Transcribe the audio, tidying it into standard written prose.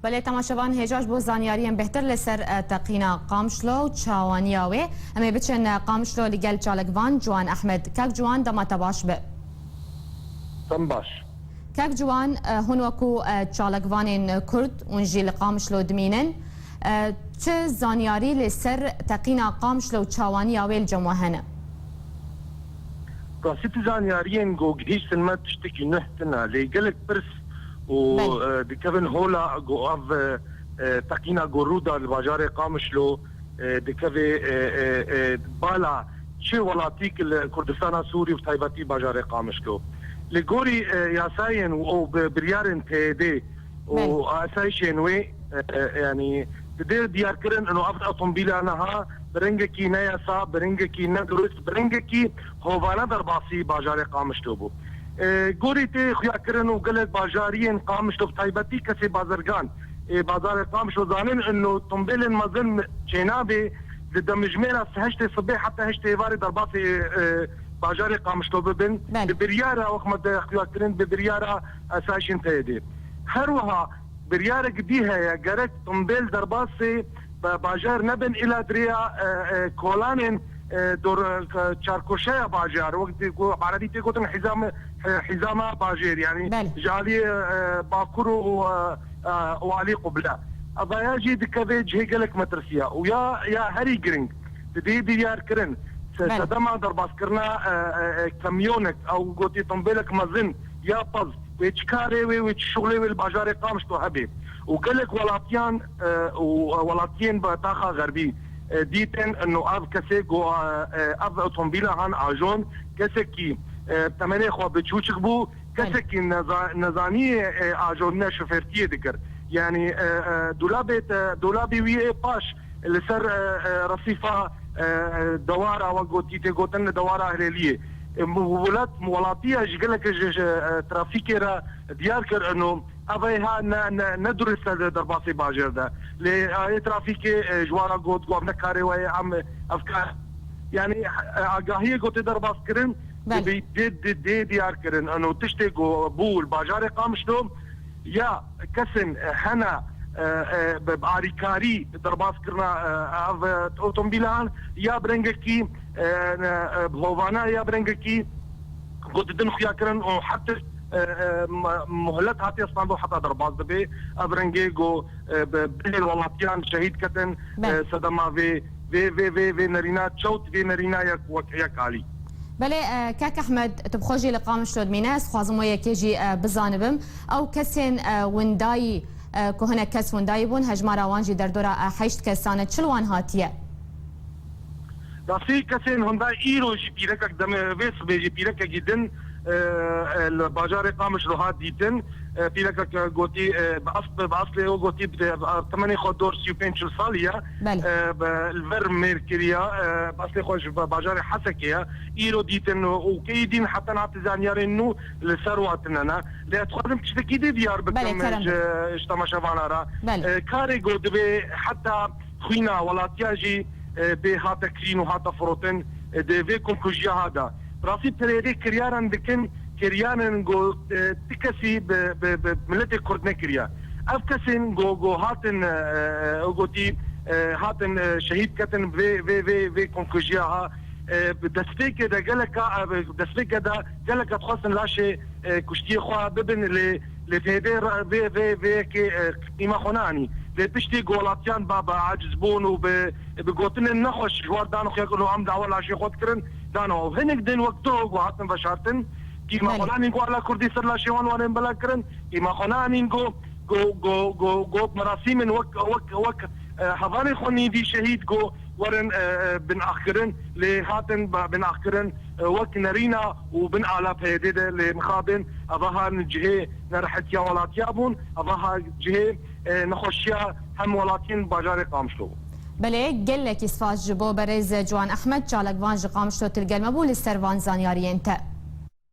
بله تماشاوان هجاج بو زانیاریم بهتر لسر تقینا قامشلو و چاوانیاوی اما بچن قامشلو لگل چالکوان جوان احمد کک جوان دما تباش به تم باش کک جوان هنوکو چالکوان کرد اونجی لقامشلو دمینن چه زانیاری لسر تقینا قامشلو و چاوانیاوی الجموهنه قصيت زانياريين جو جديش سلمت تشتكي نهتنا لقلك برس و دكفن هولا جو اف تقينا جرودا الباجاري قامشلو دكفي بالا شي ولاتيك الكردستان سوري وتايباتي باجاري قامشلو لغوري ياساين و بريارن تيدي و اسايشينوي يعني بدي ديار كرن انه افضل اوتومبيل انها برنگکی نیاسا برنگکی ندرست برنگکی هوانا در باسی باجار قامشلو بو گوری تی خویا کرن و گلت باجارین قامشلو تایبتی کسی بازرگان بازار قامشلو زانن انه طنبیل مزن جنابی دمجميرا هشت صبح حتى هشت وارد در باسی باجار قامشلو ببن ببريارا وخمد خویا کرن ببريارا اساشن تیدی هر وها بريارا قديها يا جرت طنبيل در باسی باجار نبن الى دريا كولان دور چاركوشا باجار وقت عربي تيكوتن حزام باجر يعني جالي باكر وعلي قبله ابا يجي دكبيج هي قالك مترسيا ويا هاري جرينج دي ديار كرن سدما در باسكرنا كاميونك او قوتي طنبيلك مزن يا باز ويتشكاري ويتشغلي والباجار قامشتو هبي وقالك ولاتيان ولاتيين بطاقة غربي ديتن انه اب كسي جو اب اوتومبيلا هان اجون كسي كي تمني خو بتشوچك بو كسي كي نزاني اجون شوفرتي ذكر يعني دولابي وي باش اللي سر رصيفه دواره وقوتي تقوتن دواره اهليه ولاتيه جلك ترافيكيرا ديار كر انه ابيها ندرس درباسي باجر ده ل ترافيك جوارا قوت قوم نكاري ويا عم افكار يعني اگاهيه قوت درباس كرن دي ديار كرن انه تشتي بول باجار قامشلو يا كسن هنا بعاريكاري درباس كرنا اوتومبيلان يا برنجكي بهوفانا يا برنجكي قلت دن خيا كرن وحتى مهلت هاتي اسطنبول حتى درباز دبي ابرنجي جو بهل ولاتيان شهيد كتن سدما في نرينا تشوت في نرينا يك علي بله كاك احمد تبخوجي لقامشلو دميناس خوازمو يكيجي بزانبم او كسين ونداي كهنا كس ونداي بون هجمارا وانجي دردورا حيشت كسانه چلوان هاتيه داسي كسين هنداي ايرو جي بيرك دم فيس بيجي بيرك جدن الباجار قامشلو هات ديتن بيرك غوتي باصل او غوتي ثمانية خدور سيوبين صاليا الفر ميركوريا باصل خوش باجار حسكيا ايرو ديتن وكيدين حتى نعتزانيارينو لثرواتنا لا تخدم تشتكي ديار بكم اشتماشافانارا كاري غودبي حتى خوينا ولاتياجي بهاتا كرين وهاتا فروتن دي في كونكوجيا هذا راسي تريدي كريارن دكن كريانن جو تكسي بملت الكرد نكريا افكسن جو هاتن اوغوتي هاتن شهيد كتن في كونكوجيا دسفيك دا جلكا دسفيك دا جلكا تخصن لاشي كشتي خوا ببن لفيدير في قيمه خناني بتشتي جولاتيان بابا عجزبون وبقوتن النخش جوار دانو يقولوا عم دعوه لاشي خود كرن دانو هنك دين وقتو وهاتن بشارتن كيما خنانين جو على كردي سر لاشيوان وانين بلا كرن كيما خنانين جو مراسيم وك حضاني خوني دي شهيد جو ورن بن اخرن لهاتن بن اخرن وك نرينا وبن الاف هيدد لمخابن ابها نجهي نرحت يا ولات يابون ابها جهي نخشيا هم ولاتين باجار قامشلو بله قال لك اسفاج جبو برز جوان احمد جالك فان قامشلو تلقى المبول السروان زانياري انت